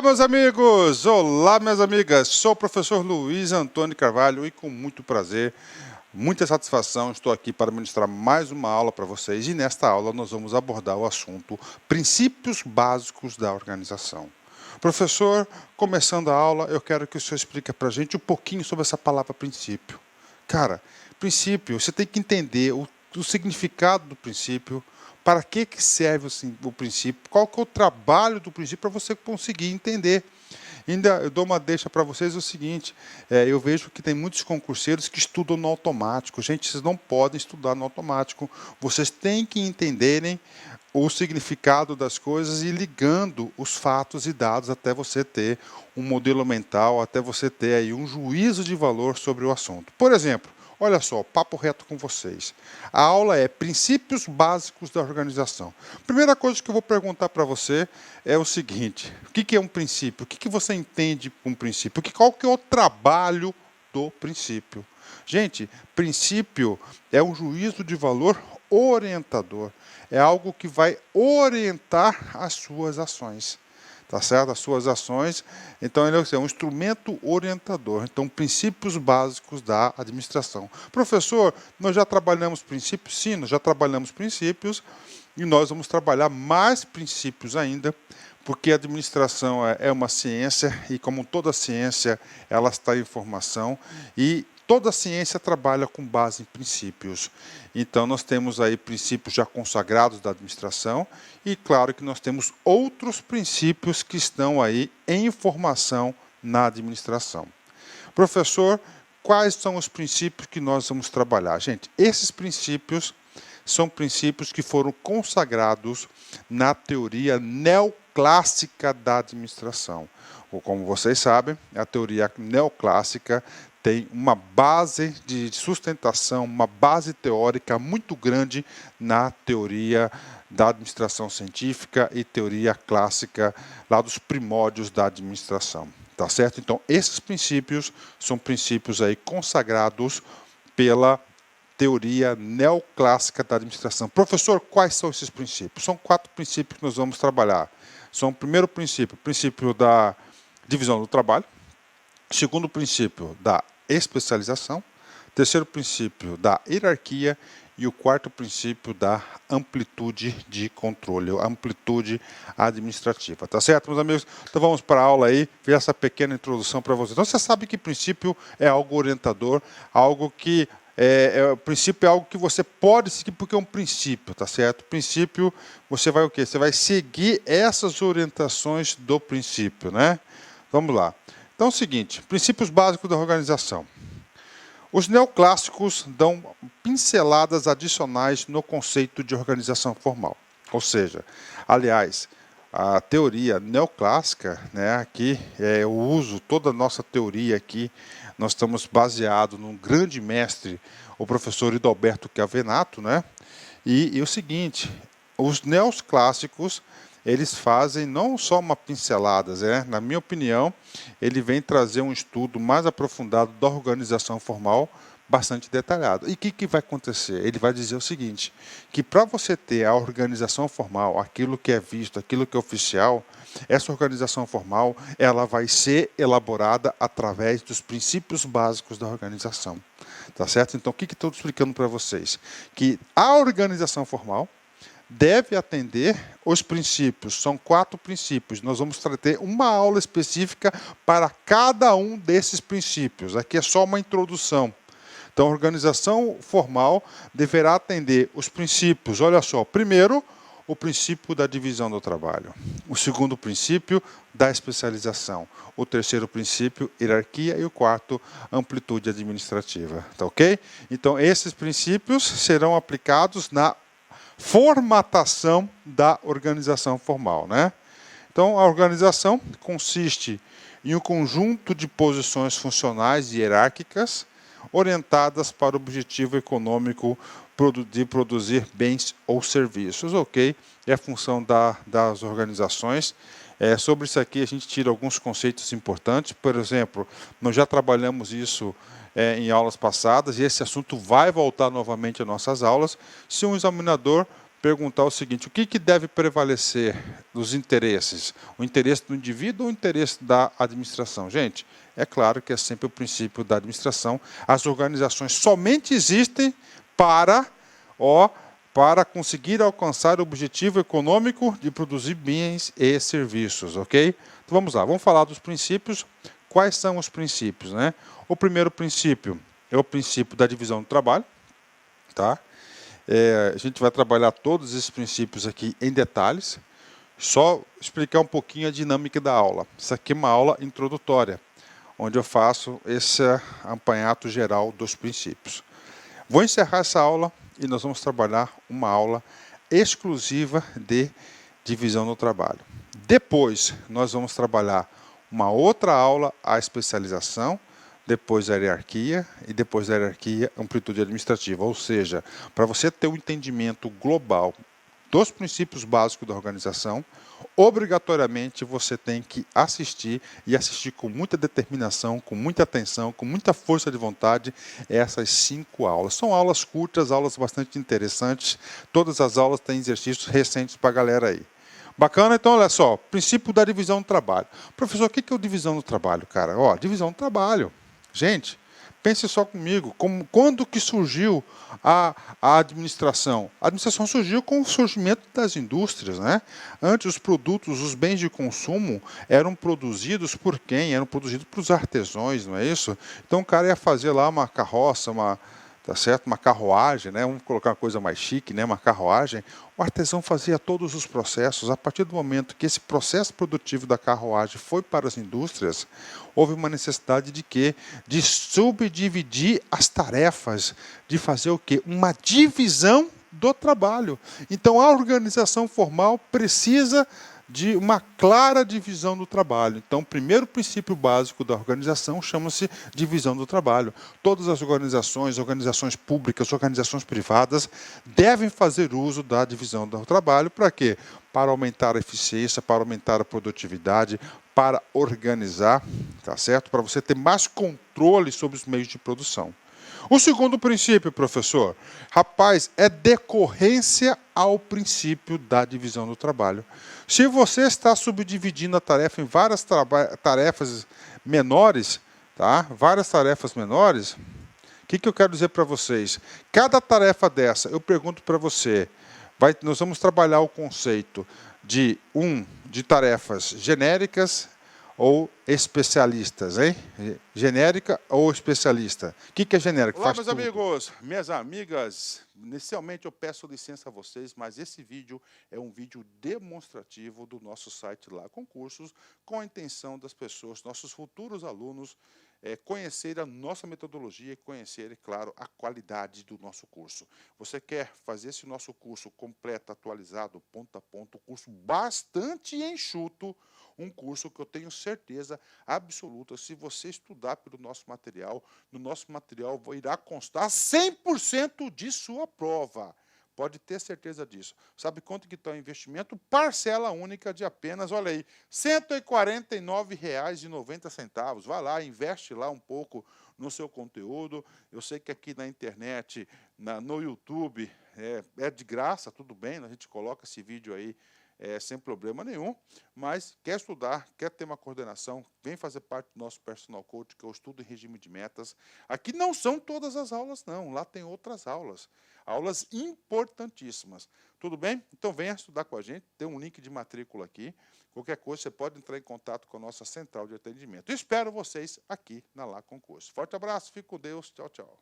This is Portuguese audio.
meus amigos! Olá, minhas amigas! Sou o professor Luiz Antônio Carvalho e com muito prazer, muita satisfação, estou aqui para ministrar mais uma aula para vocês. E nesta aula nós vamos abordar o assunto princípios básicos da organização. Professor, começando a aula, eu quero que o senhor explique para a gente um pouquinho sobre essa palavra princípio. Cara, princípio, você tem que entender o significado do princípio, para que serve o princípio, qual que é o trabalho do princípio para você conseguir entender. Ainda eu dou uma deixa para vocês o seguinte, eu vejo que tem muitos concurseiros que estudam no automático. Gente, vocês não podem estudar no automático. Vocês têm que entenderem o significado das coisas e ligando os fatos e dados até você ter um modelo mental, até você ter aí um juízo de valor sobre o assunto. Por exemplo, olha só, papo reto com vocês. A aula é princípios básicos da organização. Primeira coisa que eu vou perguntar para você é o seguinte: o que é um princípio? O que você entende por um princípio? Qual que é o trabalho do princípio? Gente, princípio é um juízo de valor orientador. É algo que vai orientar as suas ações. Tá certo? As suas ações. Então, ele é um instrumento orientador. Então, princípios básicos da administração. Professor, nós já trabalhamos princípios? Sim, nós já trabalhamos princípios e nós vamos trabalhar mais princípios ainda, porque a administração é uma ciência e, como toda ciência, ela está em formação e toda ciência trabalha com base em princípios. Então, nós temos aí princípios já consagrados da administração e, claro, que nós temos outros princípios que estão aí em formação na administração. Professor, quais são os princípios que nós vamos trabalhar? Gente, esses princípios são princípios que foram consagrados na teoria neoclássica da administração. Ou, como vocês sabem, a teoria neoclássica tem uma base de sustentação, uma base teórica muito grande na teoria da administração científica e teoria clássica lá dos primórdios da administração. Tá certo? Então, esses princípios são princípios aí consagrados pela teoria neoclássica da administração. Professor, quais são esses princípios? São 4 princípios que nós vamos trabalhar. São o primeiro princípio, o princípio da divisão do trabalho. Segundo princípio, da especialização. Terceiro princípio, da hierarquia. E o quarto princípio, da amplitude de controle, amplitude administrativa. Tá certo, meus amigos? Então vamos para a aula aí, ver essa pequena introdução para vocês. Então você sabe que princípio é algo orientador, algo que o princípio é algo que você pode seguir porque é um princípio, tá certo? Princípio, você vai o quê? Você vai seguir essas orientações do princípio, né? Vamos lá. Então é o seguinte, princípios básicos da organização. Os neoclássicos dão pinceladas adicionais no conceito de organização formal. Ou seja, aliás, a teoria neoclássica, né, aqui eu uso toda a nossa teoria aqui, nós estamos baseados num grande mestre, o professor Hidalberto Chiavenato, né? E o seguinte, os neoclássicos, eles fazem não só uma pincelada, né? Na minha opinião, ele vem trazer um estudo mais aprofundado da organização formal, bastante detalhado. E o que vai acontecer? Ele vai dizer o seguinte, que para você ter a organização formal, aquilo que é visto, aquilo que é oficial, essa organização formal, ela vai ser elaborada através dos princípios básicos da organização. Tá certo? Então, o que estou explicando para vocês? Que a organização formal deve atender os princípios. São 4 princípios. Nós vamos ter uma aula específica para cada um desses princípios. Aqui é só uma introdução. Então, a organização formal deverá atender os princípios. Olha só, primeiro, o princípio da divisão do trabalho. O segundo princípio, da especialização. O terceiro princípio, hierarquia. E o quarto, amplitude administrativa. Tá ok? Então, esses princípios serão aplicados na formatação da organização formal, né? Então, a organização consiste em um conjunto de posições funcionais e hierárquicas orientadas para o objetivo econômico de produzir bens ou serviços, ok? É a função das organizações. Sobre isso aqui a gente tira alguns conceitos importantes. Por exemplo, nós já trabalhamos isso em aulas passadas e esse assunto vai voltar novamente às nossas aulas. Se um examinador perguntar o seguinte: o que deve prevalecer dos interesses? O interesse do indivíduo ou o interesse da administração? Gente, é claro que é sempre o princípio da administração. As organizações somente existem para, para conseguir alcançar o objetivo econômico de produzir bens e serviços, ok? Então vamos lá, vamos falar dos princípios. Quais são os princípios, né? O primeiro princípio é o princípio da divisão do trabalho, tá? A gente vai trabalhar todos esses princípios aqui em detalhes, só explicar um pouquinho a dinâmica da aula. Isso aqui é uma aula introdutória, onde eu faço esse apanhado geral dos princípios. Vou encerrar essa aula e nós vamos trabalhar uma aula exclusiva de divisão do trabalho. Depois, nós vamos trabalhar uma outra aula, a especialização, depois a hierarquia e depois da hierarquia, amplitude administrativa. Ou seja, para você ter um entendimento global dos princípios básicos da organização, obrigatoriamente você tem que assistir e assistir com muita determinação, com muita atenção, com muita força de vontade essas 5 aulas. São aulas curtas, aulas bastante interessantes. Todas as aulas têm exercícios recentes para a galera aí. Bacana? Então, olha só, princípio da divisão do trabalho. Professor, o que é o divisão do trabalho, cara? Divisão do trabalho. Gente, pense só comigo, quando que surgiu a administração? A administração surgiu com o surgimento das indústrias, né? Antes, os produtos, os bens de consumo eram produzidos por quem? Eram produzidos pelos artesãos, não é isso? Então, o cara ia fazer lá uma carroça, tá certo? Uma carruagem, né? Vamos colocar uma coisa mais chique, né? Uma carruagem. O artesão fazia todos os processos. A partir do momento que esse processo produtivo da carruagem foi para as indústrias, houve uma necessidade de quê? De subdividir as tarefas, de fazer o quê? Uma divisão do trabalho. Então, a organização formal precisa de uma clara divisão do trabalho. Então, o primeiro princípio básico da organização chama-se divisão do trabalho. Todas as organizações públicas, organizações privadas, devem fazer uso da divisão do trabalho. Para quê? Para aumentar a eficiência, para aumentar a produtividade, para organizar, tá certo? Para você ter mais controle sobre os meios de produção. O segundo princípio, professor, rapaz, é decorrência ao princípio da divisão do trabalho. Se você está subdividindo a tarefa em várias tarefas menores, tá? Várias tarefas menores, o que eu quero dizer para vocês? Cada tarefa dessa, eu pergunto para você, nós vamos trabalhar o conceito de tarefas genéricas ou especialistas, hein? Genérica ou especialista. O que é genérica? Olá, meus amigos, minhas amigas. Inicialmente eu peço licença a vocês, mas esse vídeo é um vídeo demonstrativo do nosso site lá Concursos, com a intenção das pessoas, nossos futuros alunos, conhecer a nossa metodologia e conhecer, claro, a qualidade do nosso curso. Você quer fazer esse nosso curso completo, atualizado, ponto a ponto, curso bastante enxuto, um curso que eu tenho certeza absoluta, se você estudar pelo nosso material, no nosso material irá constar 100% de sua prova. Pode ter certeza disso. Sabe quanto que está o investimento? Parcela única de apenas, olha aí, R$ 149,90. Vai lá, investe lá um pouco no seu conteúdo. Eu sei que aqui na internet, no YouTube, é de graça, tudo bem, a gente coloca esse vídeo aí sem problema nenhum, mas quer estudar, quer ter uma coordenação, vem fazer parte do nosso Personal Coach, que eu estudo em regime de metas. Aqui não são todas as aulas, não, lá tem outras aulas importantíssimas. Tudo bem? Então venha estudar com a gente, tem um link de matrícula aqui, qualquer coisa você pode entrar em contato com a nossa central de atendimento. Eu espero vocês aqui na Lá Concurso. Forte abraço, fique com Deus, tchau, tchau.